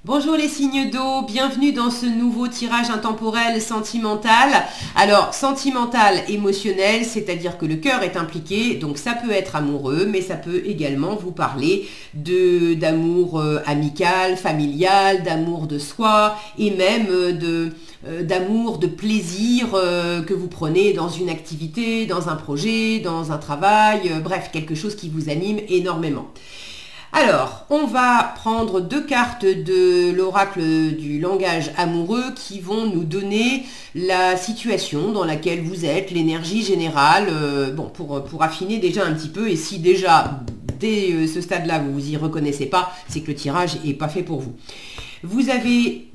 Bonjour les signes d'eau, bienvenue dans ce nouveau tirage intemporel sentimental. Alors, sentimental, émotionnel, c'est-à-dire que le cœur est impliqué, donc ça peut être amoureux, mais ça peut également vous parler d'amour amical, familial, d'amour de soi et même d'amour, de plaisir que vous prenez dans une activité, dans un projet, dans un travail, bref, quelque chose qui vous anime énormément. Alors, on va prendre deux cartes de l'oracle du langage amoureux qui vont nous donner la situation dans laquelle vous êtes, l'énergie générale, pour affiner déjà un petit peu. Et si déjà, dès ce stade-là, vous vous y reconnaissez pas, c'est que le tirage n'est pas fait pour vous. Vous aurez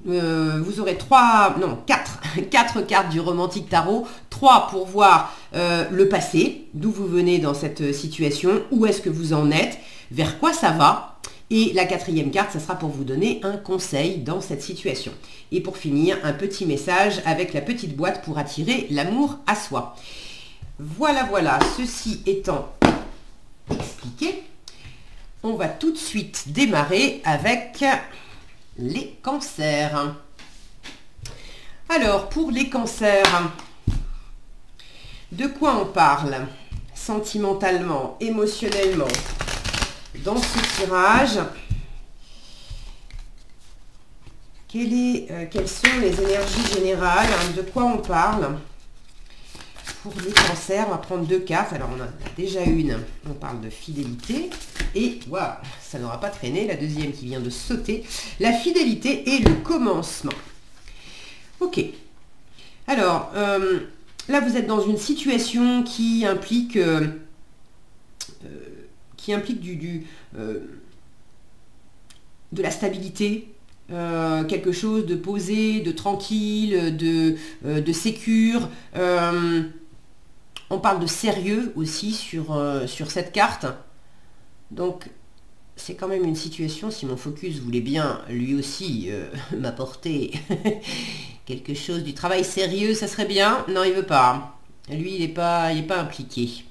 quatre cartes du romantique tarot, 3 pour voir le passé, d'où vous venez dans cette situation, où est-ce que vous en êtes, vers quoi ça va, et la 4e carte, ça sera pour vous donner un conseil dans cette situation. Et pour finir, un petit message avec la petite boîte pour attirer l'amour à soi. Voilà, ceci étant expliqué, on va tout de suite démarrer avec les cancers. Alors, pour les cancers, de quoi on parle sentimentalement, émotionnellement dans ce tirage? Quelles sont les énergies générales? De quoi on parle? Pour les cancers, on va prendre deux cartes. Alors, on en a déjà une. On parle de fidélité. Et, waouh, ça n'aura pas traîné. La deuxième qui vient de sauter. La fidélité et le commencement. Ok. Alors, là, vous êtes dans une situation qui implique... de la stabilité, quelque chose de posé, de tranquille, de sécure. On parle de sérieux aussi sur cette carte. Donc, c'est quand même une situation, si mon focus voulait bien lui aussi m'apporter quelque chose du travail sérieux, ça serait bien. Non, il veut pas. Lui, il n'est pas impliqué.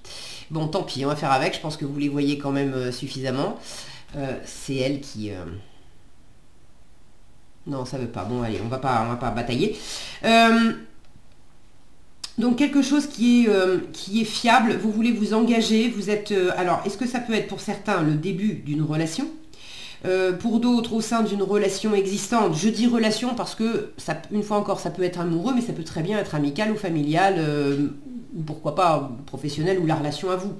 Bon, tant pis, on va faire avec. Je pense que vous les voyez quand même suffisamment. C'est elle qui... Non, ça veut pas. Bon, allez, on va pas batailler. Donc, quelque chose qui est fiable. Vous voulez vous engager. Vous êtes... alors, est-ce que ça peut être pour certains le début d'une relation? Pour d'autres, au sein d'une relation existante, je dis relation parce que, une fois encore, ça peut être amoureux, mais ça peut très bien être amical ou familial, ou pourquoi pas professionnel, ou la relation à vous.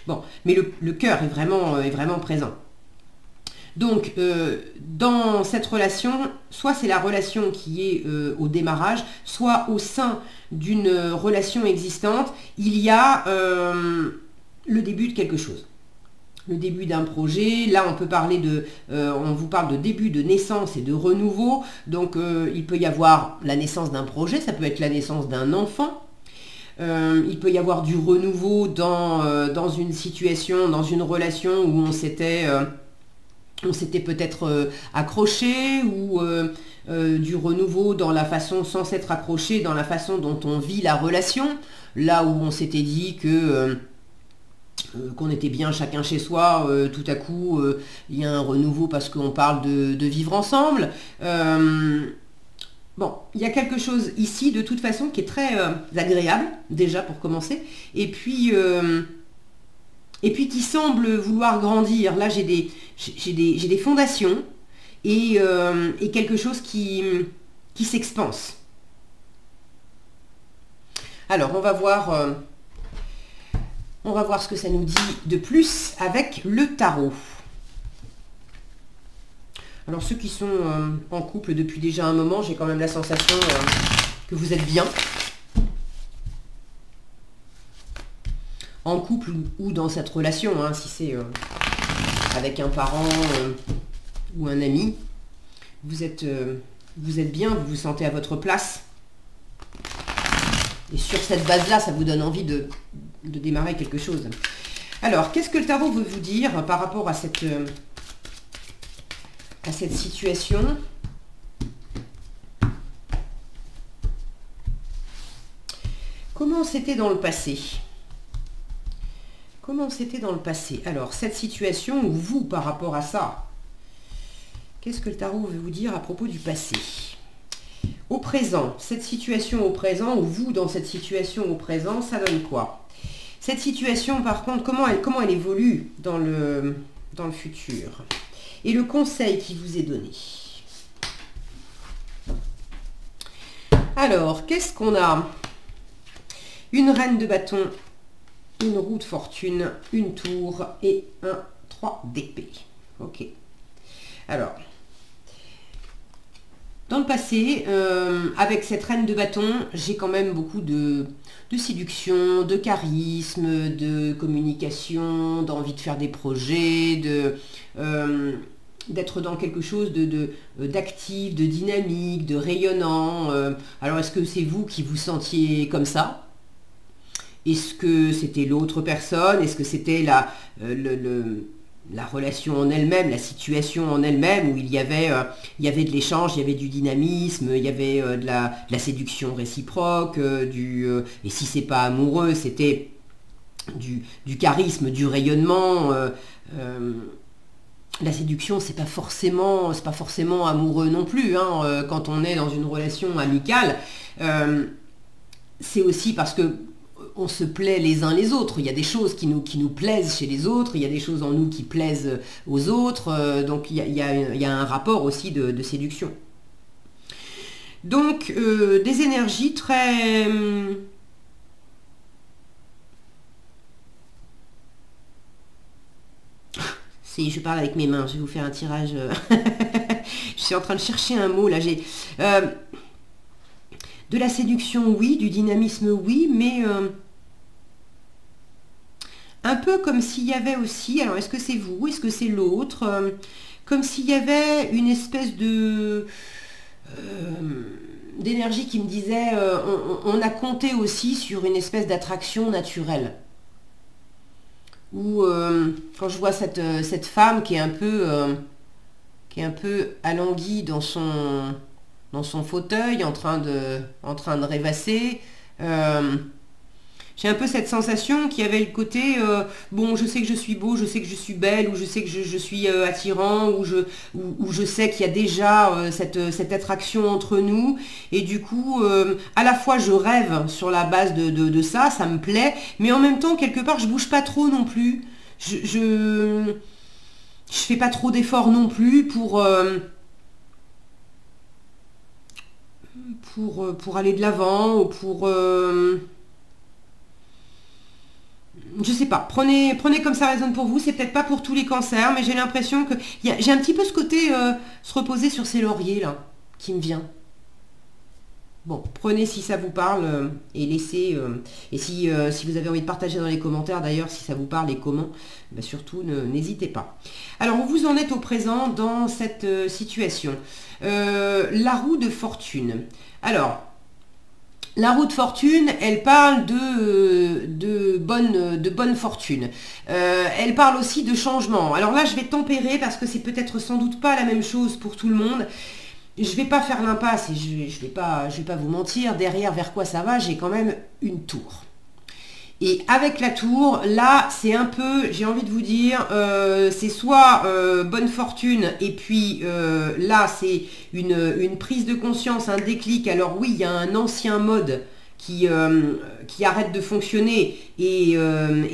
Bon, mais le cœur est vraiment présent. Donc, dans cette relation, soit c'est la relation qui est au démarrage, soit au sein d'une relation existante, il y a le début de quelque chose. Le début d'un projet, là on peut parler on vous parle de début de naissance et de renouveau, donc il peut y avoir la naissance d'un projet, ça peut être la naissance d'un enfant, il peut y avoir du renouveau dans une situation, dans une relation où on s'était peut-être accroché, ou du renouveau dans la façon, sans s'être accroché, dans la façon dont on vit la relation, là où on s'était dit que... qu'on était bien chacun chez soi, tout à coup il y a un renouveau parce qu'on parle de vivre ensemble. Bon, il y a quelque chose ici de toute façon qui est très agréable, déjà pour commencer, et puis qui semble vouloir grandir. Là j'ai des fondations et quelque chose qui s'expanse. Alors on va voir... on va voir ce que ça nous dit de plus avec le tarot. Alors ceux qui sont en couple depuis déjà un moment, j'ai quand même la sensation que vous êtes bien. En couple ou dans cette relation, hein, si c'est avec un parent ou un ami, vous êtes bien, vous vous sentez à votre place. Et sur cette base-là, ça vous donne envie de démarrer quelque chose. Alors, qu'est-ce que le tarot veut vous dire par rapport à cette situation? Comment c'était dans le passé? Comment c'était dans le passé? Alors, cette situation, ou vous, par rapport à ça, Qu'est-ce que le tarot veut vous dire à propos du passé? Au présent, cette situation au présent, ou vous dans cette situation au présent, ça donne quoi? Cette situation, par contre, comment elle évolue dans le futur? Et le conseil qui vous est donné. Alors, qu'est-ce qu'on a? Une reine de bâton, une roue de fortune, une tour et un 3 d'épée. Ok. Alors, dans le passé, avec cette reine de bâton, j'ai quand même beaucoup de séduction, de charisme, de communication, d'envie de faire des projets, d'être dans quelque chose d'actif, de dynamique, de rayonnant. Alors, est-ce que c'est vous qui vous sentiez comme ça? Est-ce que c'était l'autre personne? Est-ce que c'était la relation en elle-même, la situation en elle-même, où il y avait de l'échange, il y avait du dynamisme, il y avait de la séduction réciproque, et si c'est pas amoureux, c'était du charisme, du rayonnement. La séduction, c'est pas forcément amoureux non plus, hein, quand on est dans une relation amicale. C'est aussi parce que on se plaît les uns les autres. Il y a des choses qui nous plaisent chez les autres, il y a des choses en nous qui plaisent aux autres, donc il y a un rapport aussi de séduction. Donc, des énergies très... Si, je parle avec mes mains, je vais vous faire un tirage. Je suis en train de chercher un mot, là, j'ai... de la séduction, oui, du dynamisme, oui, mais... un peu comme s'il y avait aussi, alors est-ce que c'est vous, est-ce que c'est l'autre, comme s'il y avait une espèce d'énergie qui me disait, on a compté aussi sur une espèce d'attraction naturelle. Ou quand je vois cette femme qui est un peu alanguie dans son fauteuil, en train de rêvasser, j'ai un peu cette sensation qu'il y avait le côté, bon, je sais que je suis beau, je sais que je suis belle, ou je sais que je suis attirant, ou je sais qu'il y a déjà cette attraction entre nous, et du coup, à la fois je rêve sur la base de ça, ça me plaît, mais en même temps, quelque part, je bouge pas trop non plus, je fais pas trop d'efforts non plus pour aller de l'avant, ou pour... je sais pas, prenez comme ça résonne pour vous, c'est peut-être pas pour tous les cancers, mais j'ai l'impression que j'ai un petit peu ce côté se reposer sur ses lauriers là, qui me vient. Bon, prenez si ça vous parle et laissez, et si vous avez envie de partager dans les commentaires d'ailleurs, si ça vous parle et comment, bah surtout n'hésitez pas. Alors, où vous en êtes au présent dans cette situation? La roue de fortune. Alors, la roue de fortune, elle parle de bonne fortune. Elle parle aussi de changement. Alors là, je vais tempérer parce que c'est peut-être sans doute pas la même chose pour tout le monde. Je vais pas faire l'impasse et je vais pas vous mentir. Derrière, vers quoi ça va, j'ai quand même une tour. Et avec la tour, là, c'est un peu, j'ai envie de vous dire, c'est soit bonne fortune, et puis là, c'est une prise de conscience, un déclic. Alors oui, il y a un ancien mode qui arrête de fonctionner, et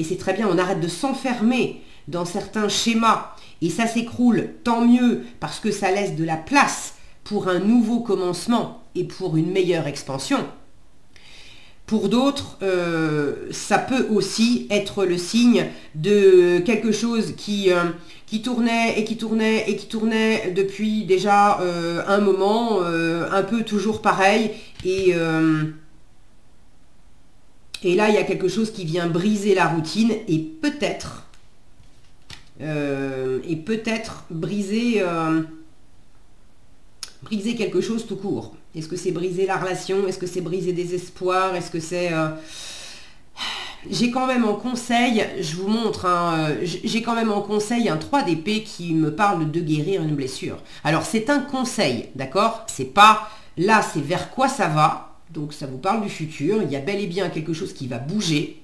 c'est très bien, on arrête de s'enfermer dans certains schémas, et ça s'écroule, tant mieux, parce que ça laisse de la place pour un nouveau commencement et pour une meilleure expansion. Pour d'autres, ça peut aussi être le signe de quelque chose qui tournait et qui tournait et qui tournait depuis déjà un moment, un peu toujours pareil. Et là, il y a quelque chose qui vient briser la routine et peut-être briser quelque chose tout court. Est-ce que c'est briser la relation? Est-ce que c'est briser des espoirs? Est-ce que c'est... J'ai quand même en conseil, je vous montre, hein, j'ai quand même en conseil un 3 d'épée qui me parle de guérir une blessure. Alors c'est un conseil, d'accord? C'est pas... Là, c'est vers quoi ça va. Donc ça vous parle du futur. Il y a bel et bien quelque chose qui va bouger.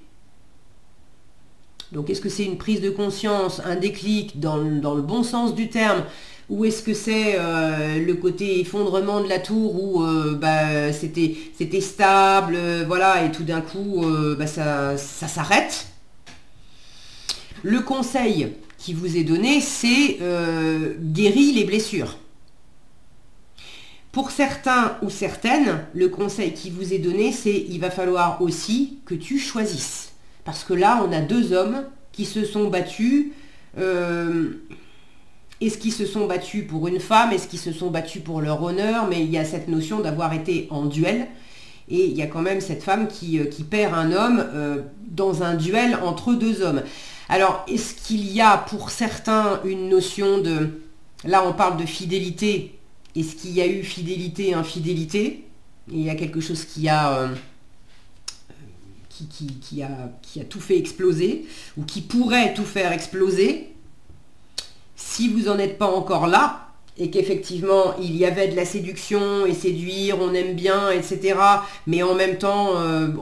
Donc est-ce que c'est une prise de conscience, un déclic dans le bon sens du terme, ou est-ce que c'est le côté effondrement de la tour où bah, c'était stable, voilà, et tout d'un coup bah, ça s'arrête. Le conseil qui vous est donné, c'est guérir les blessures. Pour certains ou certaines, le conseil qui vous est donné, c'est il va falloir aussi que tu choisisses. Parce que là, on a deux hommes qui se sont battus. Est-ce qu'ils se sont battus pour une femme? Est-ce qu'ils se sont battus pour leur honneur? Mais il y a cette notion d'avoir été en duel. Et il y a quand même cette femme qui perd un homme dans un duel entre deux hommes. Alors, est-ce qu'il y a pour certains une notion de... Là, on parle de fidélité. Est-ce qu'il y a eu fidélité, infidélité? Et il y a quelque chose qui a tout fait exploser, ou qui pourrait tout faire exploser. Si vous n'en êtes pas encore là, et qu'effectivement il y avait de la séduction et séduire, on aime bien, etc. Mais en même temps,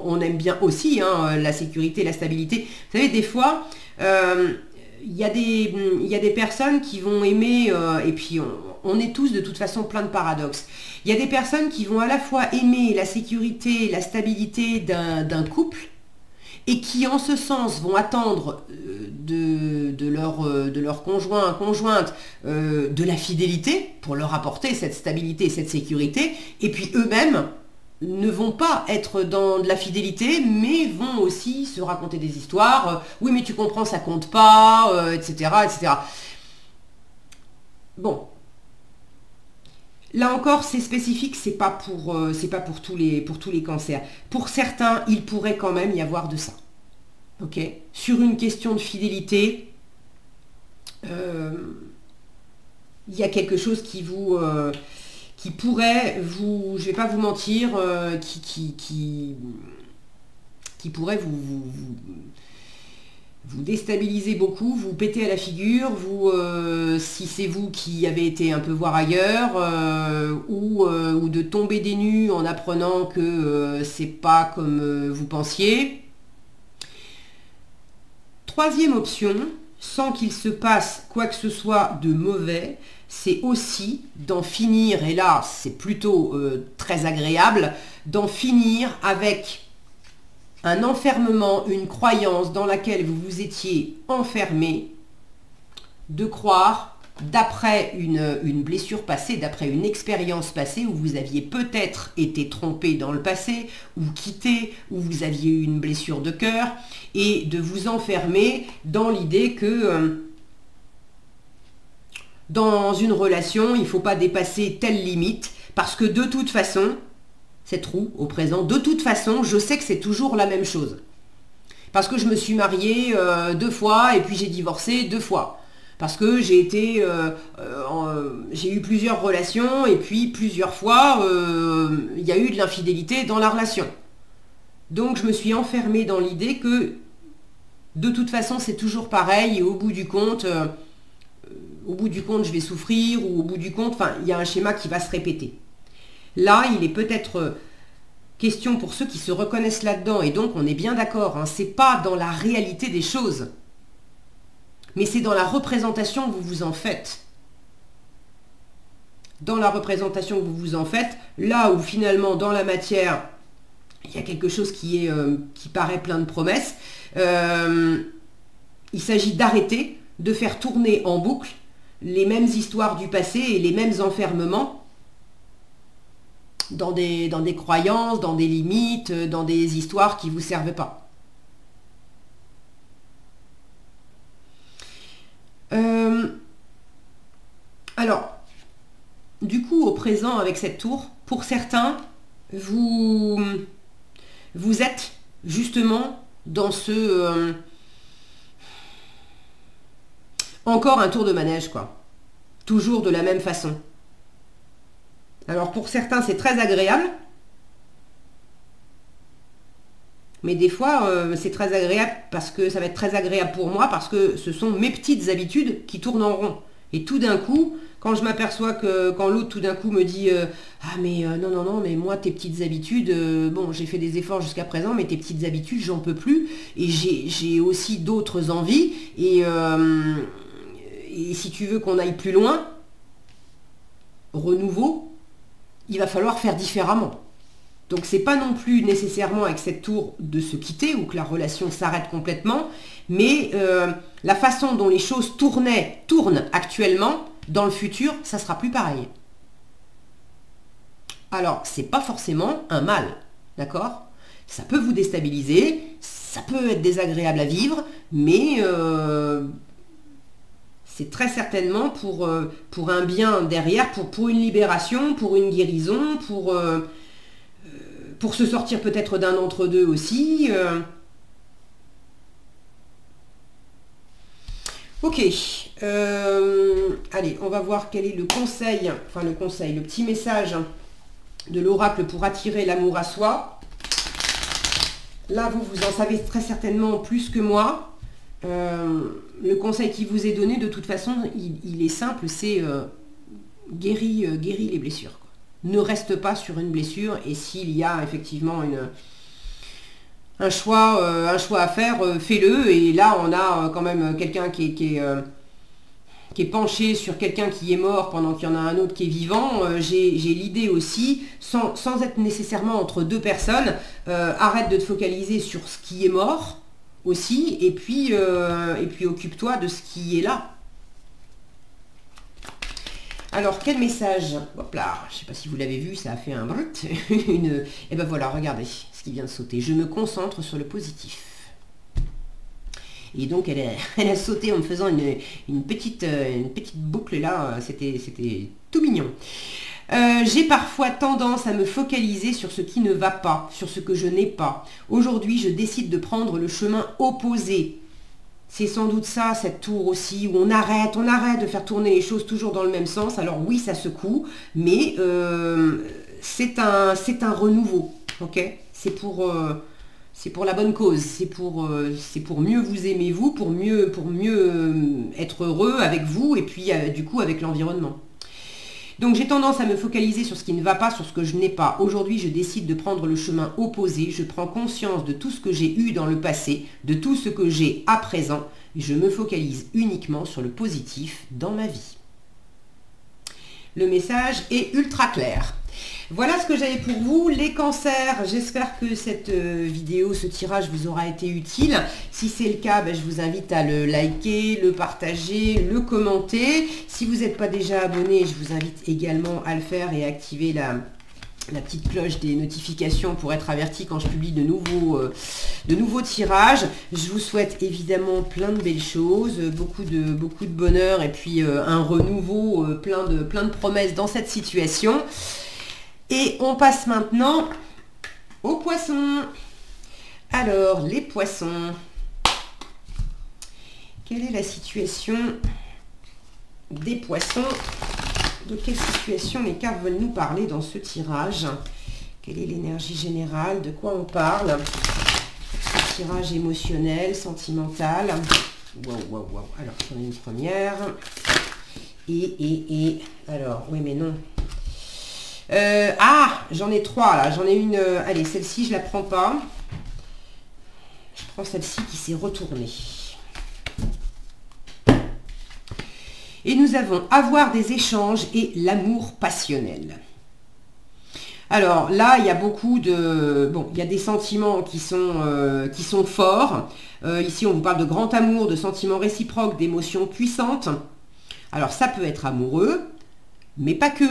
on aime bien aussi la sécurité, la stabilité. Vous savez, des fois, il y a des personnes qui vont aimer, et puis on est tous de toute façon plein de paradoxes. Il y a des personnes qui vont à la fois aimer la sécurité, la stabilité d'un couple, et qui en ce sens vont attendre de leur conjoint, conjointe, de la fidélité pour leur apporter cette stabilité, cette sécurité, et puis eux-mêmes ne vont pas être dans de la fidélité, mais vont aussi se raconter des histoires, oui mais tu comprends, ça compte pas, etc., etc. Bon. Là encore, c'est spécifique, c'est pas pour tous les cancers. Pour certains, il pourrait quand même y avoir de ça. Ok. Sur une question de fidélité, il y a quelque chose qui pourrait vous, je vais pas vous mentir, qui pourrait vous déstabilisez beaucoup, vous pétez à la figure, si c'est vous qui avez été un peu voir ailleurs, ou de tomber des nues en apprenant que c'est pas comme vous pensiez. Troisième option, sans qu'il se passe quoi que ce soit de mauvais, c'est aussi d'en finir, et là c'est plutôt très agréable, d'en finir avec un enfermement, une croyance dans laquelle vous vous étiez enfermé, de croire, d'après une blessure passée, d'après une expérience passée où vous aviez peut-être été trompé dans le passé, ou quitté, où vous aviez eu une blessure de cœur, et de vous enfermer dans l'idée que dans une relation, il ne faut pas dépasser telle limite, parce que de toute façon, cette roue au présent, de toute façon, je sais que c'est toujours la même chose. Parce que je me suis mariée 2 fois et puis j'ai divorcé 2 fois. Parce que j'ai eu plusieurs relations et puis plusieurs fois, il y a eu de l'infidélité dans la relation. Donc je me suis enfermée dans l'idée que de toute façon, c'est toujours pareil et au bout du compte, je vais souffrir, ou au bout du compte, enfin, il y a un schéma qui va se répéter. Là, il est peut-être question pour ceux qui se reconnaissent là-dedans, et donc on est bien d'accord, c'est pas dans la réalité des choses, mais c'est dans la représentation que vous vous en faites. Dans la représentation que vous vous en faites, là où finalement dans la matière, il y a quelque chose qui paraît plein de promesses, il s'agit d'arrêter de faire tourner en boucle les mêmes histoires du passé et les mêmes enfermements dans des croyances, dans des limites, dans des histoires qui ne vous servent pas. Alors, du coup, au présent, avec cette tour, pour certains, vous êtes justement dans ce... encore un tour de manège, quoi. Toujours de la même façon. Alors pour certains, c'est très agréable. Mais des fois, c'est très agréable parce que ça va être très agréable pour moi parce que ce sont mes petites habitudes qui tournent en rond. Et tout d'un coup, quand je m'aperçois que, quand l'autre tout d'un coup me dit ah mais non, mais moi tes petites habitudes, bon j'ai fait des efforts jusqu'à présent, mais tes petites habitudes, j'en peux plus. Et j'ai aussi d'autres envies. Et si tu veux qu'on aille plus loin, renouveau, il va falloir faire différemment. Donc c'est pas non plus nécessairement avec cette tour de se quitter ou que la relation s'arrête complètement, mais la façon dont les choses tournent actuellement, dans le futur, ça sera plus pareil. Alors, c'est pas forcément un mal, d'accord? Ça peut vous déstabiliser, ça peut être désagréable à vivre, mais c'est très certainement pour un bien derrière, pour une libération, pour une guérison, pour se sortir peut-être d'un entre-deux aussi. Ok, allez, on va voir quel est le conseil, le petit message de l'oracle pour attirer l'amour à soi. Là, vous en savez très certainement plus que moi. Le conseil qui vous est donné, de toute façon, il est simple, c'est guéris les blessures, quoi. Ne reste pas sur une blessure, et s'il y a effectivement un choix à faire, fais-le. Et là, on a quand même quelqu'un qui est penché sur quelqu'un qui est mort pendant qu'il y en a un autre qui est vivant. J'ai l'idée aussi, sans être nécessairement entre deux personnes, arrête de te focaliser sur ce qui est mort aussi, et puis occupe-toi de ce qui est là. Alors, quel message? Hop là, je ne sais pas si vous l'avez vu, ça a fait un brut. Et ben voilà, regardez ce qui vient de sauter. Je me concentre sur le positif. Et donc, elle a sauté en me faisant une petite boucle là. C'était tout mignon. J'ai parfois tendance à me focaliser sur ce qui ne va pas, sur ce que je n'ai pas. Aujourd'hui, je décide de prendre le chemin opposé. C'est sans doute ça, cette tour aussi, où on arrête de faire tourner les choses toujours dans le même sens. Alors oui, ça secoue, mais c'est un renouveau, ok? C'est pour la bonne cause, c'est pour mieux vous aimer vous, pour mieux être heureux avec vous, et puis du coup avec l'environnement. Donc j'ai tendance à me focaliser sur ce qui ne va pas, sur ce que je n'ai pas. Aujourd'hui, je décide de prendre le chemin opposé. Je prends conscience de tout ce que j'ai eu dans le passé, de tout ce que j'ai à présent. Et je me focalise uniquement sur le positif dans ma vie. Le message est ultra clair. Voilà ce que j'avais pour vous, les cancers. J'espère que cette vidéo, ce tirage vous aura été utile. Si c'est le cas, je vous invite à le liker, le partager, le commenter. Si vous n'êtes pas déjà abonné, je vous invite également à le faire et à activer la petite cloche des notifications pour être averti quand je publie de nouveaux tirages. Je vous souhaite évidemment plein de belles choses, beaucoup de bonheur et puis un renouveau, plein de promesses dans cette situation. Et on passe maintenant aux poissons. Alors, les poissons. Quelle est la situation des poissons? De quelle situation les cartes veulent nous parler dans ce tirage? Quelle est l'énergie générale? De quoi on parle? Ce tirage émotionnel, sentimental. Wow. Alors, j'en ai une première. Et. Alors, oui, mais non. J'en ai trois là, j'en ai une, allez, celle-ci je la prends pas, je prends celle-ci qui s'est retournée. Et nous avons avoir des échanges et l'amour passionnel. Alors là, il y a beaucoup de, il y a des sentiments qui sont forts. Ici, on vous parle de grand amour, de sentiments réciproques, d'émotions puissantes. Alors ça peut être amoureux, mais pas que.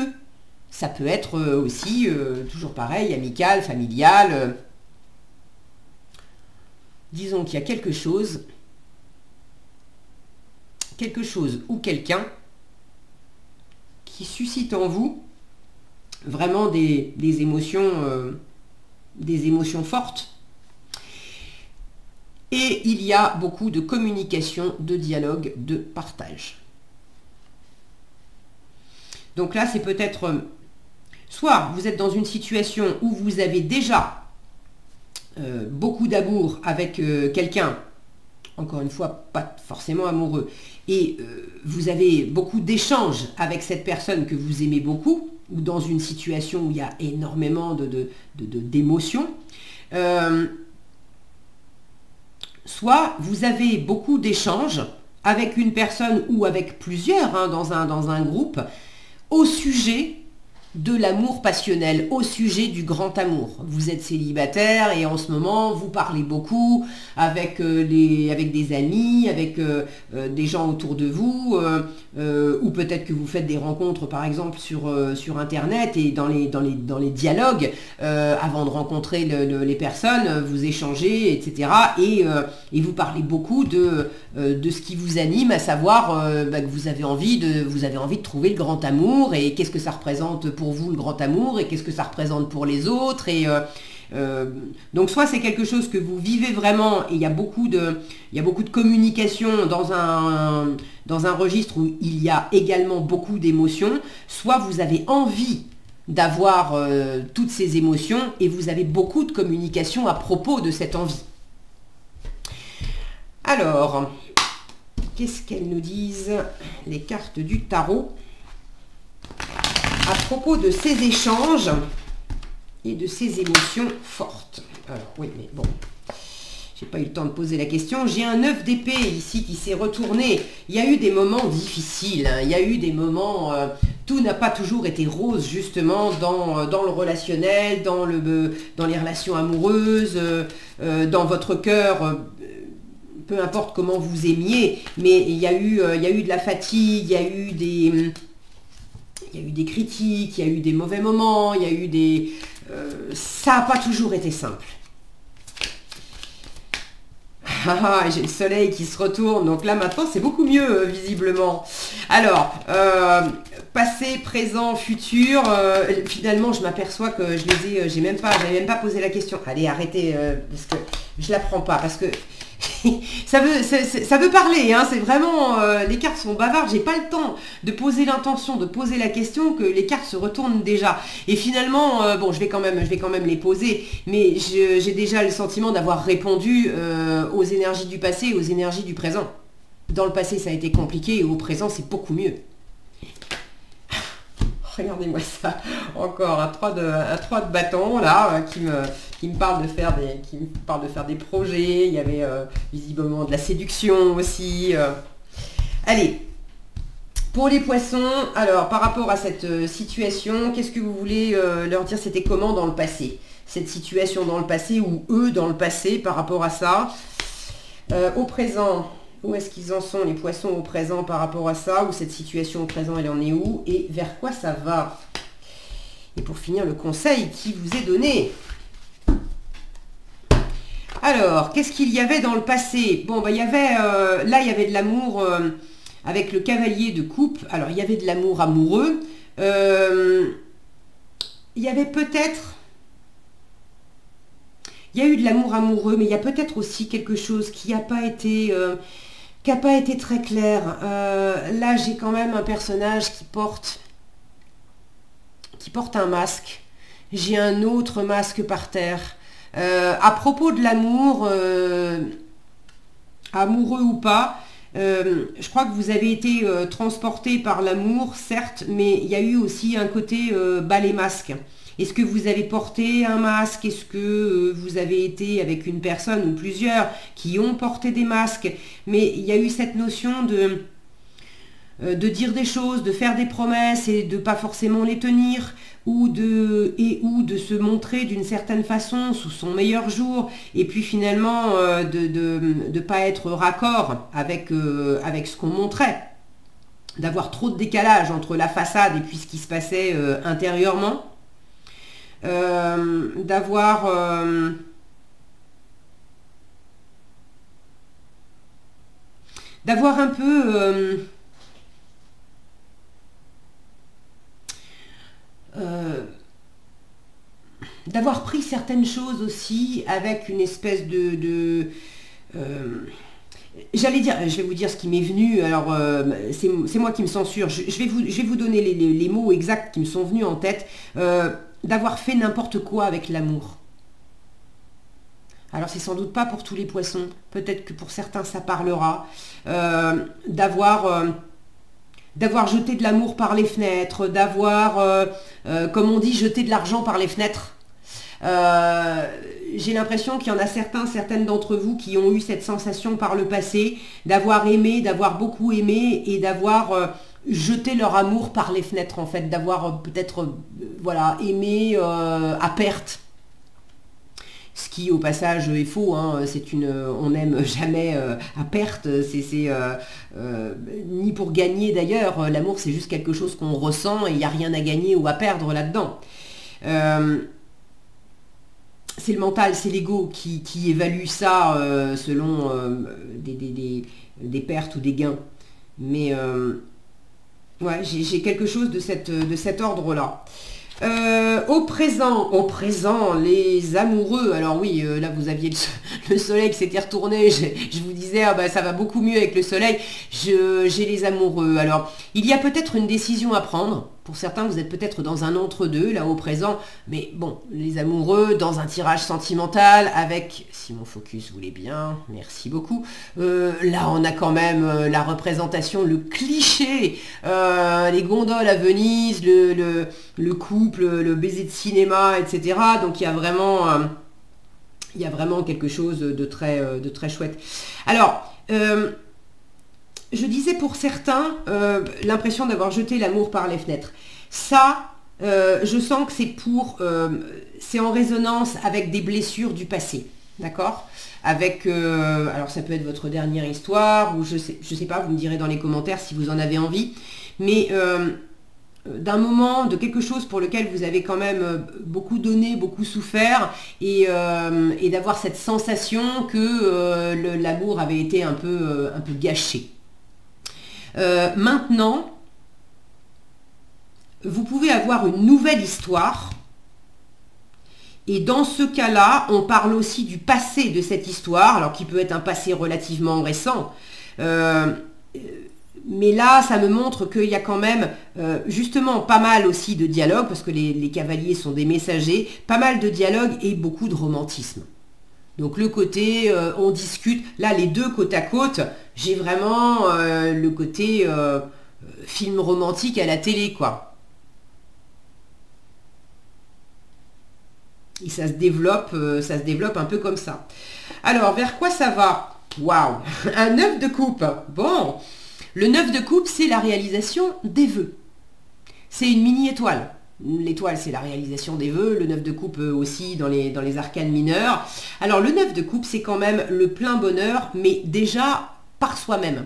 Ça peut être aussi, toujours pareil, amical, familial. Disons qu'il y a quelque chose ou quelqu'un qui suscite en vous vraiment des émotions fortes. Et il y a beaucoup de communication, de dialogue, de partage. Donc là, c'est peut-être... Soit vous êtes dans une situation où vous avez déjà beaucoup d'amour avec quelqu'un, encore une fois, pas forcément amoureux, et vous avez beaucoup d'échanges avec cette personne que vous aimez beaucoup, ou dans une situation où il y a énormément d'émotions, soit vous avez beaucoup d'échanges avec une personne ou avec plusieurs dans un groupe, au sujet de l'amour passionnel, au sujet du grand amour. Vous êtes célibataire et en ce moment, vous parlez beaucoup avec, avec des amis, avec des gens autour de vous, ou peut-être que vous faites des rencontres, par exemple, sur Internet et dans les dialogues, avant de rencontrer les personnes, vous échangez, etc. Et vous parlez beaucoup de ce qui vous anime, à savoir que vous avez envie de trouver le grand amour et qu'est-ce que ça représente pour vous le grand amour et qu'est-ce que ça représente pour les autres donc soit c'est quelque chose que vous vivez vraiment et il y a beaucoup de communication dans un registre où il y a également beaucoup d'émotions, soit vous avez envie d'avoir toutes ces émotions et vous avez beaucoup de communication à propos de cette envie. Alors, qu'est-ce qu'elles nous disent les cartes du tarot à propos de ces échanges et de ces émotions fortes? Alors oui, mais bon, j'ai pas eu le temps de poser la question. J'ai un 9 d'épée ici qui s'est retourné. Il y a eu des moments difficiles, hein. Il y a eu des moments... tout n'a pas toujours été rose, justement, dans le relationnel, dans les relations amoureuses, dans votre cœur... peu importe comment vous aimiez, mais il y a eu de la fatigue, il y a eu des critiques, il y a eu des mauvais moments, il y a eu des... ça n'a pas toujours été simple. J'ai le soleil qui se retourne, donc là maintenant c'est beaucoup mieux visiblement. Alors, passé, présent, futur, finalement je m'aperçois que j'avais même pas posé la question. Allez, arrêtez, parce que je la prends pas, parce que ça veut parler, hein, c'est vraiment, les cartes sont bavardes, j'ai pas le temps de poser l'intention, de poser la question, que les cartes se retournent déjà. Et finalement, bon, je vais quand même les poser, mais j'ai déjà le sentiment d'avoir répondu aux énergies du passé et aux énergies du présent. Dans le passé, ça a été compliqué, et au présent, c'est beaucoup mieux. Regardez-moi ça, encore un 3 de bâton là qui me parle de faire des projets. Il y avait visiblement de la séduction aussi. Allez, pour les poissons, alors par rapport à cette situation, qu'est-ce que vous voulez leur dire? C'était comment dans le passé? Cette situation dans le passé ou eux dans le passé par rapport à ça? Au présent, où est-ce qu'ils en sont les poissons au présent par rapport à ça? Ou cette situation au présent, elle en est où? Et vers quoi ça va? Et pour finir, le conseil qui vous est donné. Alors, qu'est-ce qu'il y avait dans le passé? Bon, bah, il y avait de l'amour avec le cavalier de coupe. Alors, il y avait de l'amour amoureux. Il y avait peut-être... Il y a eu de l'amour amoureux, mais il y a peut-être aussi quelque chose qui n'a pas été très clair. Là, j'ai quand même un personnage qui porte un masque. J'ai un autre masque par terre. À propos de l'amour, amoureux ou pas, je crois que vous avez été transporté par l'amour, certes, mais il y a eu aussi un côté balai masque. Est-ce que vous avez porté un masque? Est-ce que vous avez été avec une personne ou plusieurs qui ont porté des masques? Mais il y a eu cette notion de dire des choses, de faire des promesses et de pas forcément les tenir, ou de se montrer d'une certaine façon sous son meilleur jour, et puis finalement de pas être raccord avec ce qu'on montrait, d'avoir trop de décalage entre la façade et puis ce qui se passait intérieurement. D'avoir un peu d'avoir pris certaines choses aussi avec une espèce j'allais dire, je vais vous dire ce qui m'est venu, alors c'est moi qui me censure, je vais vous donner les mots exacts qui me sont venus en tête. D'avoir fait n'importe quoi avec l'amour. Alors c'est sans doute pas pour tous les poissons, peut-être que pour certains ça parlera. D'avoir jeté de l'amour par les fenêtres, d'avoir, comme on dit, jeté de l'argent par les fenêtres. J'ai l'impression qu'il y en a certaines d'entre vous qui ont eu cette sensation par le passé, d'avoir aimé, d'avoir beaucoup aimé et d'avoir jeter leur amour par les fenêtres, en fait, d'avoir peut-être, voilà, aimé à perte. Ce qui, au passage, est faux, hein. On n'aime jamais à perte, ni pour gagner d'ailleurs. L'amour, c'est juste quelque chose qu'on ressent et il n'y a rien à gagner ou à perdre là-dedans. C'est le mental, c'est l'ego qui évalue ça selon des pertes ou des gains. Mais ouais, j'ai quelque chose de cet ordre-là. Au présent, les amoureux, alors oui, là vous aviez le soleil qui s'était retourné, je vous disais, ah bah, ça va beaucoup mieux avec le soleil, j'ai les amoureux. Alors, il y a peut-être une décision à prendre, pour certains vous êtes peut-être dans un entre-deux, là au présent, mais bon, les amoureux, dans un tirage sentimental, avec, si mon focus voulait bien, merci beaucoup, là on a quand même la représentation, le cliché, les gondoles à Venise, le couple, le baiser de cinéma, etc. Donc il y a vraiment quelque chose de très chouette. Alors, je disais pour certains, l'impression d'avoir jeté l'amour par les fenêtres. Ça, je sens que c'est en résonance avec des blessures du passé. D'accord ? Avec, alors ça peut être votre dernière histoire, ou je sais pas, vous me direz dans les commentaires si vous en avez envie. Mais d'un moment, de quelque chose pour lequel vous avez quand même beaucoup donné, beaucoup souffert, et d'avoir cette sensation que l'amour avait été un peu gâché. Maintenant, vous pouvez avoir une nouvelle histoire, et dans ce cas-là, on parle aussi du passé de cette histoire, alors qui peut être un passé relativement récent, mais là, ça me montre qu'il y a quand même, justement, pas mal aussi de dialogue, parce que les cavaliers sont des messagers, pas mal de dialogue et beaucoup de romantisme. Donc le côté, on discute, là les deux côte à côte, j'ai vraiment le côté film romantique à la télé, quoi. Et ça se développe un peu comme ça. Alors, vers quoi ça va? Waouh, un 9 de coupe. Bon, le 9 de coupe, c'est la réalisation des vœux. C'est une mini-étoile. L'étoile, c'est la réalisation des vœux. Le 9 de coupe aussi dans les arcanes mineurs. Alors, le 9 de coupe, c'est quand même le plein bonheur, mais déjà par soi-même.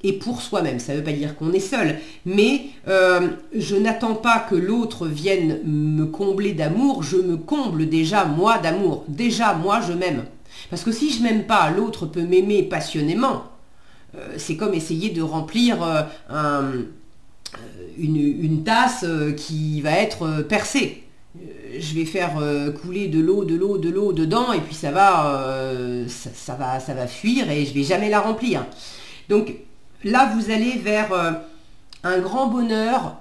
Et pour soi-même, ça ne veut pas dire qu'on est seul, mais je n'attends pas que l'autre vienne me combler d'amour, je me comble déjà moi d'amour, déjà moi je m'aime. Parce que si je m'aime pas, l'autre peut m'aimer passionnément. C'est comme essayer de remplir une tasse qui va être percée. Je vais faire couler de l'eau dedans et puis ça va fuir et je vais jamais la remplir. Donc là, vous allez vers un grand bonheur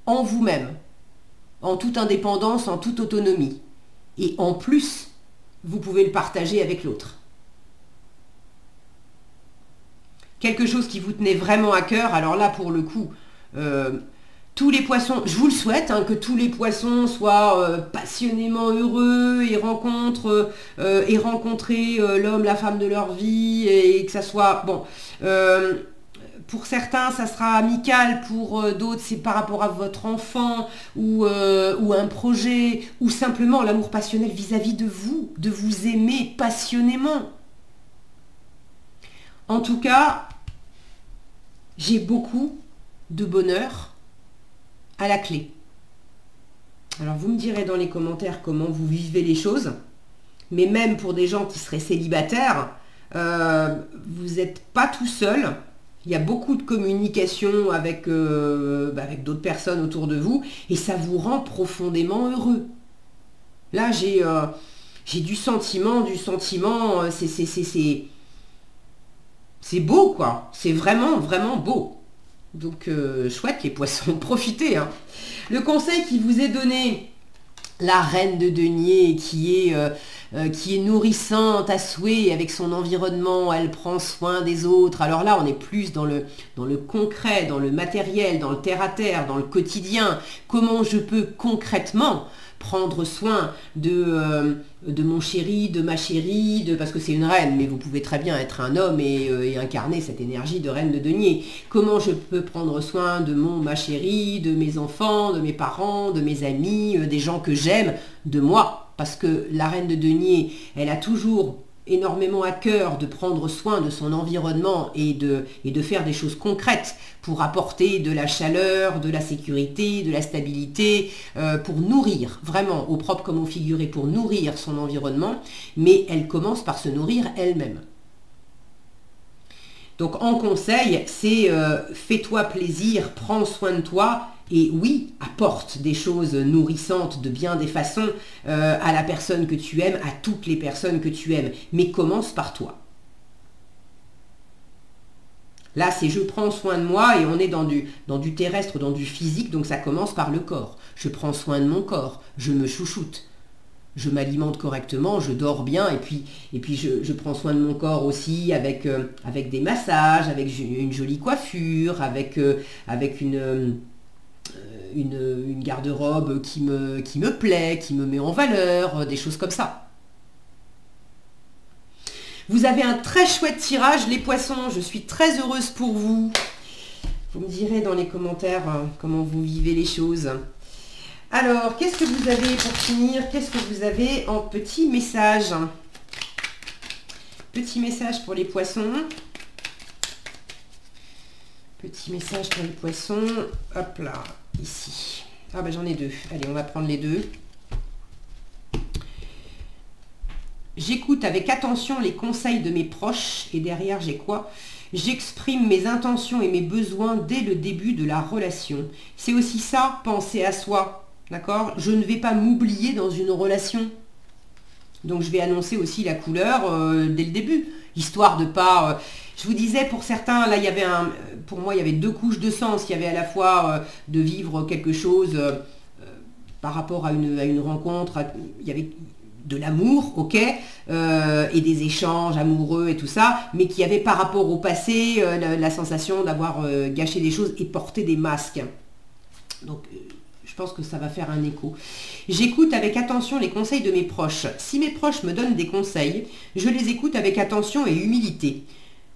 en vous-même, en toute indépendance, en toute autonomie. Et en plus, vous pouvez le partager avec l'autre. Quelque chose qui vous tenait vraiment à cœur, alors là, pour le coup, tous les poissons, je vous le souhaite, hein, que tous les poissons soient passionnément heureux et rencontrent et rencontrer l'homme, la femme de leur vie, et que ça soit, bon, pour certains, ça sera amical, pour d'autres, c'est par rapport à votre enfant, ou un projet, ou simplement l'amour passionnel vis-à-vis de vous aimer passionnément. En tout cas, j'ai beaucoup de bonheur à la clé. Alors vous me direz dans les commentaires comment vous vivez les choses, mais même pour des gens qui seraient célibataires, vous n'êtes pas tout seul. Il y a beaucoup de communication avec d'autres personnes autour de vous et ça vous rend profondément heureux. Là, j'ai du sentiment, c'est beau, quoi. C'est vraiment, vraiment beau. Donc, chouette, les poissons, profitez. Hein. Le conseil qui vous est donné, la reine de denier, qui est qui est nourrissante à souhait avec son environnement, elle prend soin des autres. Alors là, on est plus dans le concret, dans le matériel, dans le terre-à-terre, dans le quotidien. Comment je peux concrètement prendre soin de mon chéri, de ma chérie, parce que c'est une reine, mais vous pouvez très bien être un homme et incarner cette énergie de reine de denier. Comment je peux prendre soin de ma chérie, de mes enfants, de mes parents, de mes amis, des gens que j'aime, de moi, parce que la reine de denier, elle a toujours énormément à cœur de prendre soin de son environnement et de faire des choses concrètes pour apporter de la chaleur, de la sécurité, de la stabilité, pour nourrir, vraiment, au propre comme au figuré, pour nourrir son environnement, mais elle commence par se nourrir elle-même. Donc en conseil, c'est fais-toi plaisir, prends soin de toi, et oui, apporte des choses nourrissantes de bien des façons à la personne que tu aimes, à toutes les personnes que tu aimes, mais commence par toi. Là, c'est je prends soin de moi et on est dans du terrestre, dans du physique, donc ça commence par le corps. Je prends soin de mon corps, je me chouchoute. Je m'alimente correctement, je dors bien et puis je prends soin de mon corps aussi avec des massages, avec une jolie coiffure, avec une garde-robe qui me plaît, qui me met en valeur, des choses comme ça. Vous avez un très chouette tirage, les poissons, je suis très heureuse pour vous. Vous me direz dans les commentaires comment vous vivez les choses. Alors, qu'est-ce que vous avez pour finir? Qu'est-ce que vous avez en petit message? Petit message pour les poissons. Petit message pour les poissons. Hop là, ici. Ah ben j'en ai deux. Allez, on va prendre les deux. J'écoute avec attention les conseils de mes proches. Et derrière, j'ai quoi? J'exprime mes intentions et mes besoins dès le début de la relation. C'est aussi ça, penser à soi. D'accord? Je ne vais pas m'oublier dans une relation. Donc je vais annoncer aussi la couleur dès le début. Histoire de pas... je vous disais, pour certains, là, il y avait pour moi, il y avait deux couches de sens. Il y avait à la fois de vivre quelque chose par rapport à une rencontre. Il y avait de l'amour, ok, et des échanges amoureux et tout ça, mais qui avait par rapport au passé la sensation d'avoir gâché des choses et porté des masques. Donc, je pense que ça va faire un écho. J'écoute avec attention les conseils de mes proches. Si mes proches me donnent des conseils, je les écoute avec attention et humilité.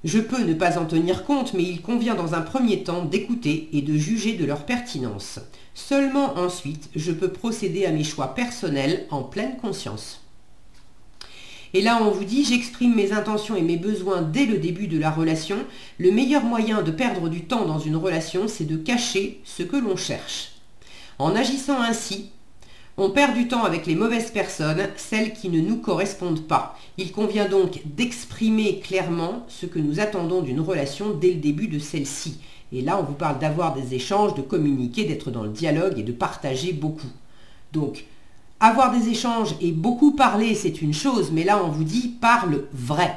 Je peux ne pas en tenir compte, mais il convient dans un premier temps d'écouter et de juger de leur pertinence. Seulement ensuite, je peux procéder à mes choix personnels en pleine conscience. Et là, on vous dit, j'exprime mes intentions et mes besoins dès le début de la relation. Le meilleur moyen de perdre du temps dans une relation, c'est de cacher ce que l'on cherche. En agissant ainsi, on perd du temps avec les mauvaises personnes, celles qui ne nous correspondent pas. Il convient donc d'exprimer clairement ce que nous attendons d'une relation dès le début de celle-ci. Et là, on vous parle d'avoir des échanges, de communiquer, d'être dans le dialogue et de partager beaucoup. Donc, avoir des échanges et beaucoup parler, c'est une chose, mais là, on vous dit parle vrai.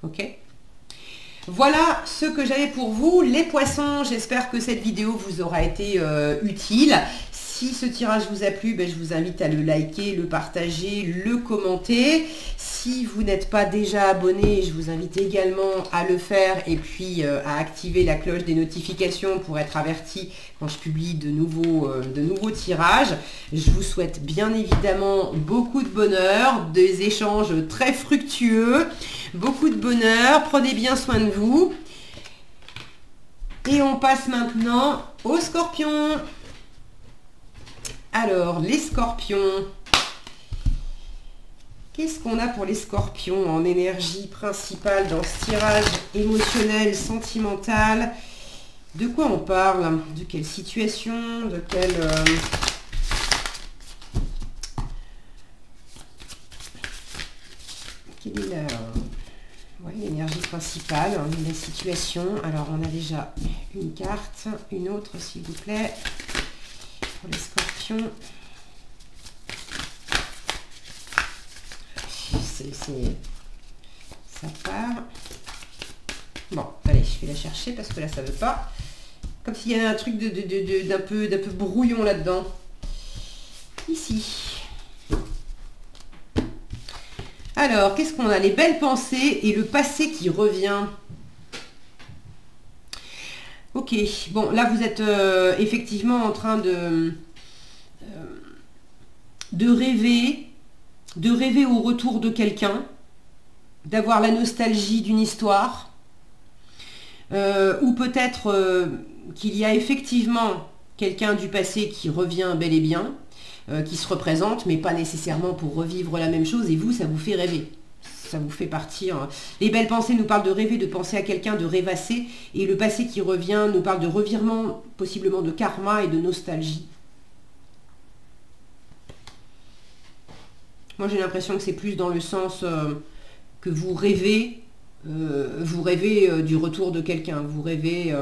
Ok ? Voilà ce que j'avais pour vous, les poissons. J'espère que cette vidéo vous aura été utile. Si ce tirage vous a plu, je vous invite à le liker, le partager, le commenter. Si vous n'êtes pas déjà abonné, je vous invite également à le faire et puis à activer la cloche des notifications pour être averti quand je publie de nouveaux tirages. Je vous souhaite bien évidemment beaucoup de bonheur, des échanges très fructueux, beaucoup de bonheur. Prenez bien soin de vous. Et on passe maintenant aux scorpions. Alors, les scorpions, qu'est-ce qu'on a pour les scorpions en énergie principale dans ce tirage émotionnel, sentimental? De quoi on parle? De quelle situation? De quelle... Quelle est l'énergie principale, la situation? Alors, on a déjà une carte, une autre, s'il vous plaît, pour les scorpions. Ça part. Bon, allez, je vais la chercher parce que là, ça veut pas. Comme s'il y avait un truc d'un peu brouillon là-dedans. Ici. Alors, qu'est-ce qu'on a? Les belles pensées et le passé qui revient. Ok, bon, là vous êtes effectivement en train de rêver au retour de quelqu'un, d'avoir la nostalgie d'une histoire, ou peut-être qu'il y a effectivement quelqu'un du passé qui revient bel et bien, qui se représente, mais pas nécessairement pour revivre la même chose, et vous, ça vous fait rêver. Ça vous fait partir. Les belles pensées nous parlent de rêver, de penser à quelqu'un, de rêvasser, et le passé qui revient nous parle de revirement, possiblement de karma et de nostalgie. Moi, j'ai l'impression que c'est plus dans le sens que vous rêvez du retour de quelqu'un, vous rêvez...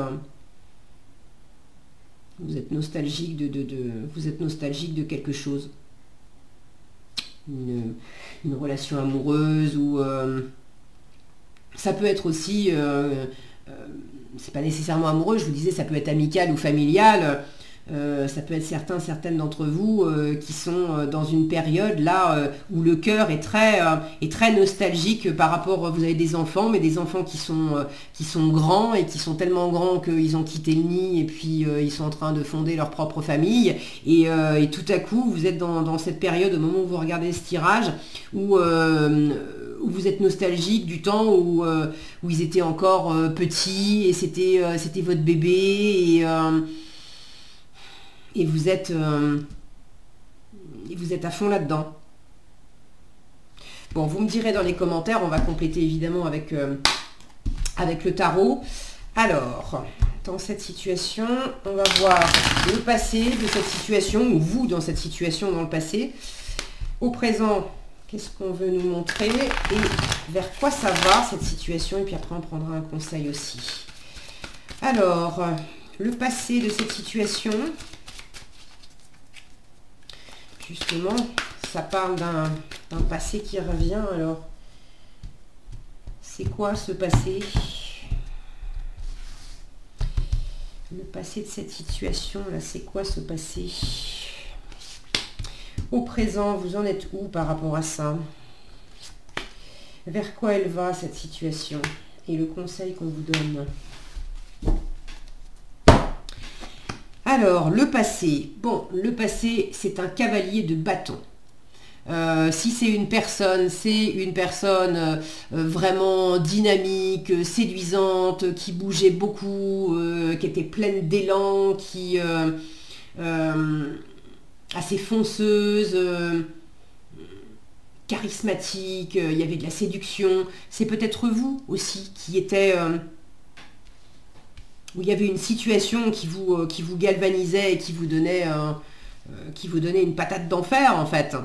vous êtes nostalgique vous êtes nostalgique de quelque chose. Une relation amoureuse ou ça peut être aussi c'est pas nécessairement amoureux, je vous disais, ça peut être amical ou familial. Ça peut être certaines d'entre vous qui sont dans une période là où le cœur est très nostalgique par rapport, vous avez des enfants, mais des enfants qui sont grands et qui sont tellement grands qu'ils ont quitté le nid et puis ils sont en train de fonder leur propre famille et tout à coup vous êtes dans cette période au moment où vous regardez ce tirage où vous êtes nostalgique du temps où ils étaient encore petits et c'était votre bébé et vous êtes à fond là-dedans. Bon, vous me direz dans les commentaires, on va compléter évidemment avec le tarot. Alors, dans cette situation, on va voir le passé de cette situation, ou vous dans cette situation dans le passé. Au présent, qu'est-ce qu'on veut nous montrer et vers quoi ça va cette situation, et puis après on prendra un conseil aussi. Alors, le passé de cette situation... Justement, ça parle d'un passé qui revient. Alors, c'est quoi ce passé? Le passé de cette situation, là, c'est quoi ce passé? Au présent, vous en êtes où par rapport à ça? Vers quoi elle va, cette situation? Et le conseil qu'on vous donne? Alors, le passé. Bon, le passé, c'est un cavalier de bâton. Si c'est une personne vraiment dynamique, séduisante, qui bougeait beaucoup, qui était pleine d'élan, qui assez fonceuse, charismatique, il y avait de la séduction. C'est peut-être vous aussi qui était... où il y avait une situation qui vous galvanisait et qui vous donnait une patate d'enfer en fait.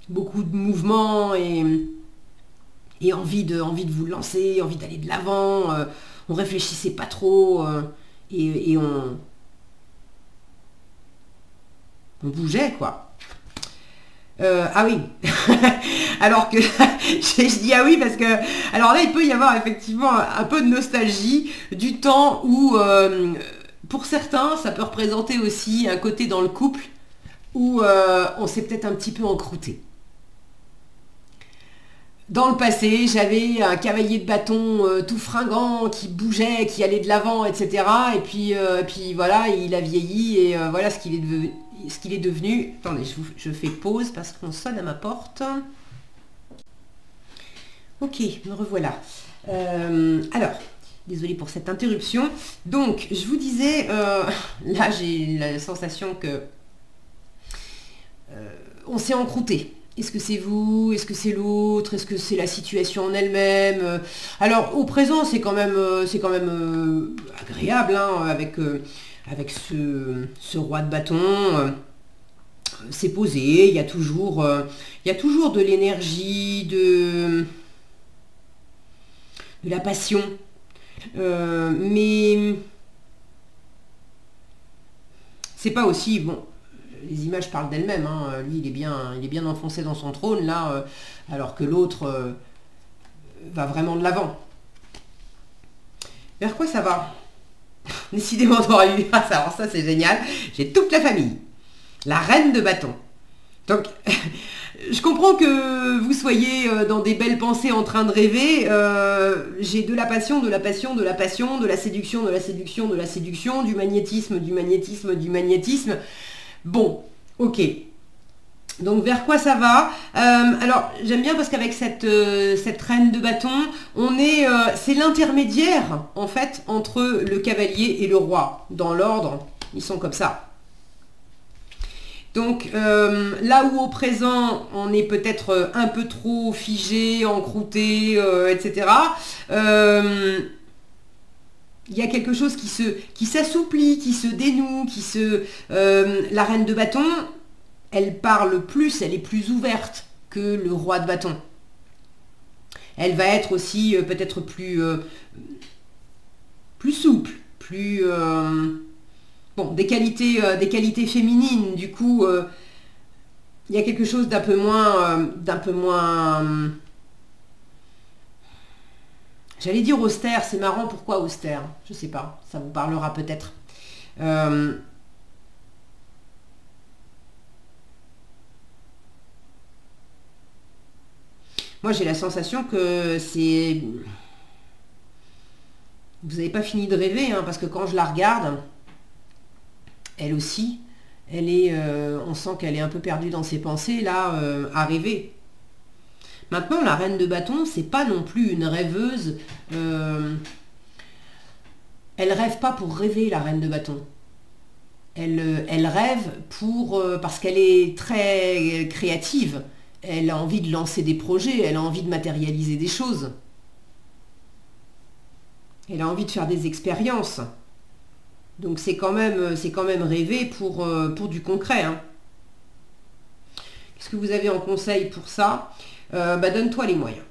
Beaucoup de mouvements et envie de vous lancer, envie d'aller de l'avant. On réfléchissait pas trop et on bougeait quoi. Ah oui, alors que je dis ah oui parce que alors là il peut y avoir effectivement un peu de nostalgie du temps où pour certains ça peut représenter aussi un côté dans le couple où on s'est peut-être un petit peu encrouté. Dans le passé, j'avais un cavalier de bâton tout fringant qui bougeait, qui allait de l'avant, etc. Et puis voilà, il a vieilli et voilà ce qu'il est devenu. Attendez, je fais pause parce qu'on sonne à ma porte. Ok, me revoilà. Alors, désolée pour cette interruption. Donc, je vous disais, là j'ai la sensation que on s'est encrouté. Est-ce que c'est vous? Est-ce que c'est l'autre? Est-ce que c'est la situation en elle-même? Alors, au présent, c'est quand même agréable, hein, avec ce roi de bâton. C'est posé, il y a toujours de l'énergie, de la passion. Mais c'est pas aussi... Bon, les images parlent d'elles-mêmes, hein. Lui il est bien enfoncé dans son trône là, alors que l'autre va vraiment de l'avant. Vers quoi ça va? Décidément, alors ça c'est génial. J'ai toute la famille. La reine de bâton. Donc, je comprends que vous soyez dans des belles pensées en train de rêver. J'ai de la passion, de la passion, de la passion, de la séduction, de la séduction, de la séduction, du magnétisme, du magnétisme, du magnétisme. Bon, ok. Donc vers quoi ça va? Alors j'aime bien parce qu'avec cette reine de bâton, c'est l'intermédiaire en fait entre le cavalier et le roi. Dans l'ordre, ils sont comme ça. Donc là où au présent on est peut-être un peu trop figé, encrouté, etc. Il y a quelque chose qui s'assouplit, qui se dénoue, la reine de bâton, elle parle plus, elle est plus ouverte que le roi de bâton. Elle va être aussi peut-être plus souple, plus bon, des qualités féminines. Du coup, il y a quelque chose d'un peu moins. J'allais dire austère. C'est marrant. Pourquoi austère? Je sais pas. Ça vous parlera peut-être. Moi, j'ai la sensation que c'est... Vous n'avez pas fini de rêver, hein, parce que quand je la regarde, elle aussi, on sent qu'elle est un peu perdue dans ses pensées, là, à rêver. Maintenant, la reine de bâton, c'est pas non plus une rêveuse. Elle rêve pas pour rêver, la reine de bâton. Elle rêve parce qu'elle est très créative. Elle a envie de lancer des projets, elle a envie de matérialiser des choses. Elle a envie de faire des expériences. Donc c'est quand même rêver pour du concret, hein. Qu'est-ce que vous avez en conseil pour ça? Donne-toi les moyens.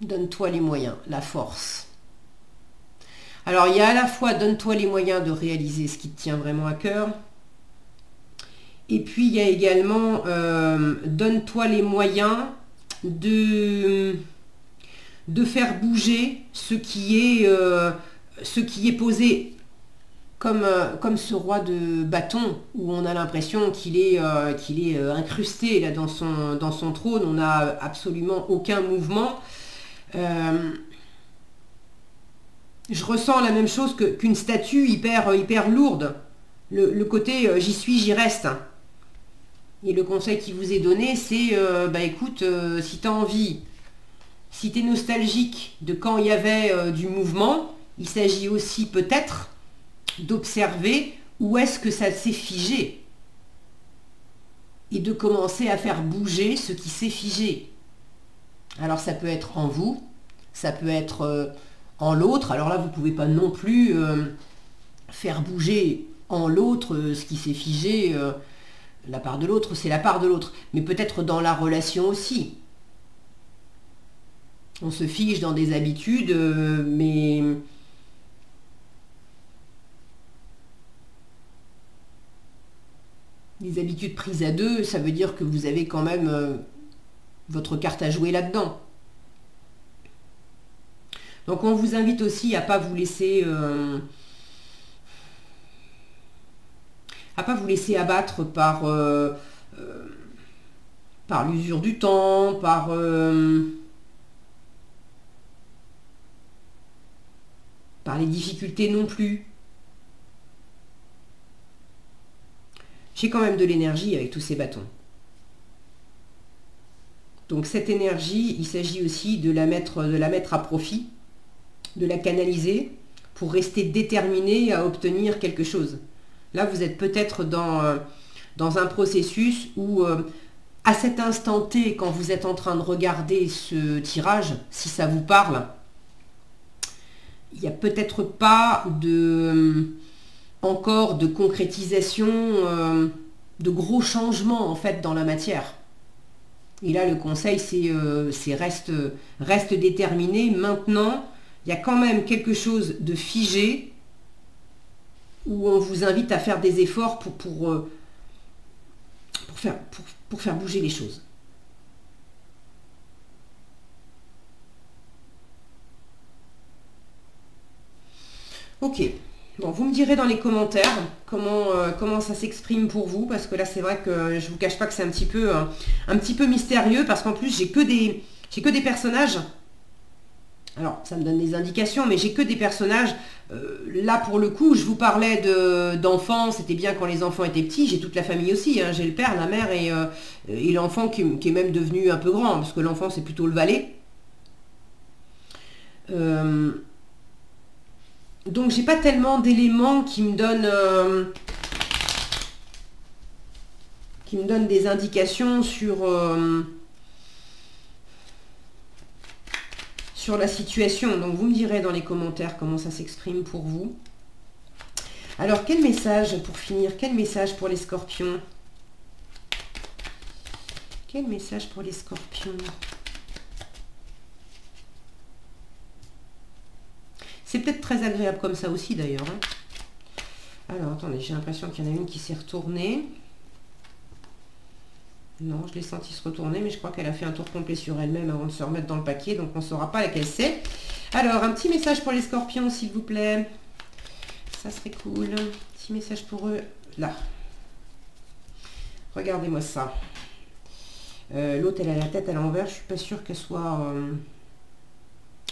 Donne-toi les moyens, la force. Alors il y a à la fois donne-toi les moyens de réaliser ce qui te tient vraiment à cœur. Et puis il y a également donne-toi les moyens de faire bouger ce qui est posé comme ce roi de bâton où on a l'impression qu'il est incrusté là, dans son trône, on n'a absolument aucun mouvement. Je ressens la même chose qu'une statue hyper lourde. Le côté j'y suis, j'y reste. Et le conseil qui vous est donné, c'est écoute, si tu as envie, si tu es nostalgique de quand il y avait du mouvement, il s'agit aussi peut-être d'observer où est-ce que ça s'est figé et de commencer à faire bouger ce qui s'est figé. Alors ça peut être en vous, ça peut être en l'autre. Alors là, vous ne pouvez pas non plus faire bouger en l'autre ce qui s'est figé. La part de l'autre, c'est la part de l'autre. Mais peut-être dans la relation aussi. On se fige dans des habitudes, mais... Les habitudes prises à deux, ça veut dire que vous avez quand même votre carte à jouer là-dedans. Donc on vous invite aussi à ne pas vous laisser... abattre par l'usure du temps, par les difficultés non plus. J'ai quand même de l'énergie avec tous ces bâtons. Donc cette énergie, il s'agit aussi de la mettre à profit, de la canaliser pour rester déterminé à obtenir quelque chose. Là, vous êtes peut-être dans un processus où, à cet instant T, quand vous êtes en train de regarder ce tirage, si ça vous parle, il n'y a peut-être pas encore de concrétisation, de gros changements en fait dans la matière. Et là, le conseil, c'est reste déterminé. Maintenant, il y a quand même quelque chose de figé où on vous invite à faire des efforts pour faire bouger les choses. Ok, Bon, vous me direz dans les commentaires comment ça s'exprime pour vous, parce que là c'est vrai que je vous cache pas que c'est un petit peu mystérieux, parce qu'en plus j'ai que des personnages. Alors ça me donne des indications, mais j'ai que des personnages. Là pour le coup, je vous parlais d'enfants, c'était bien quand les enfants étaient petits. J'ai toute la famille aussi, hein. J'ai le père, la mère et l'enfant qui est même devenu un peu grand, parce que l'enfant c'est plutôt le valet. Donc j'ai pas tellement d'éléments qui me donnent des indications sur la situation. Donc vous me direz dans les commentaires comment ça s'exprime pour vous. Alors quel message pour finir? Quel message pour les scorpions? Quel message pour les scorpions? C'est peut-être très agréable comme ça aussi d'ailleurs. Hein. Alors attendez, j'ai l'impression qu'il y en a une qui s'est retournée. Non, je l'ai senti se retourner, mais je crois qu'elle a fait un tour complet sur elle-même avant de se remettre dans le paquet, donc on ne saura pas laquelle c'est. Alors, un petit message pour les scorpions, s'il vous plaît. Ça serait cool. Un petit message pour eux. Là. Regardez-moi ça. L'autre, elle a la tête à l'envers. Je ne suis pas sûre qu'elle soit...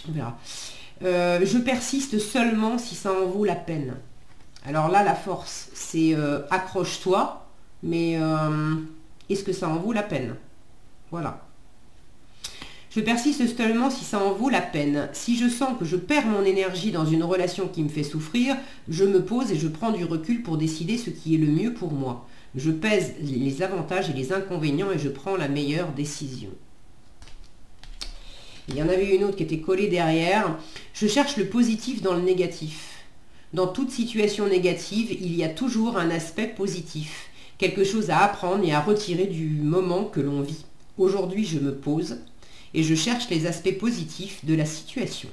On verra. Je persiste seulement si ça en vaut la peine. Alors là, la force, c'est accroche-toi, mais... est-ce que ça en vaut la peine? Voilà. Je persiste seulement si ça en vaut la peine. Si je sens que je perds mon énergie dans une relation qui me fait souffrir, je me pose et je prends du recul pour décider ce qui est le mieux pour moi. Je pèse les avantages et les inconvénients et je prends la meilleure décision. Il y en avait une autre qui était collée derrière. Je cherche le positif dans le négatif. Dans toute situation négative, il y a toujours un aspect positif. Quelque chose à apprendre et à retirer du moment que l'on vit. Aujourd'hui, je me pose et je cherche les aspects positifs de la situation.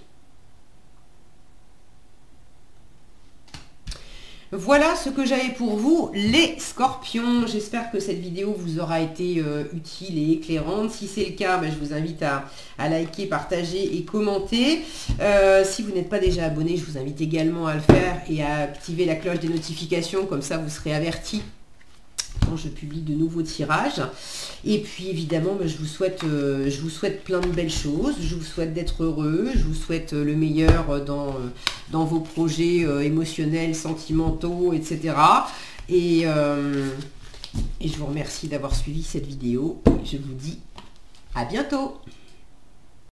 Voilà ce que j'avais pour vous, les scorpions. J'espère que cette vidéo vous aura été utile et éclairante. Si c'est le cas, je vous invite à liker, partager et commenter. Si vous n'êtes pas déjà abonné, je vous invite également à le faire et à activer la cloche des notifications. Comme ça, vous serez avertis quand je publie de nouveaux tirages. Et puis évidemment, je vous souhaite plein de belles choses. Je vous souhaite d'être heureux. Je vous souhaite le meilleur dans vos projets émotionnels, sentimentaux, etc. Et je vous remercie d'avoir suivi cette vidéo. Je vous dis à bientôt.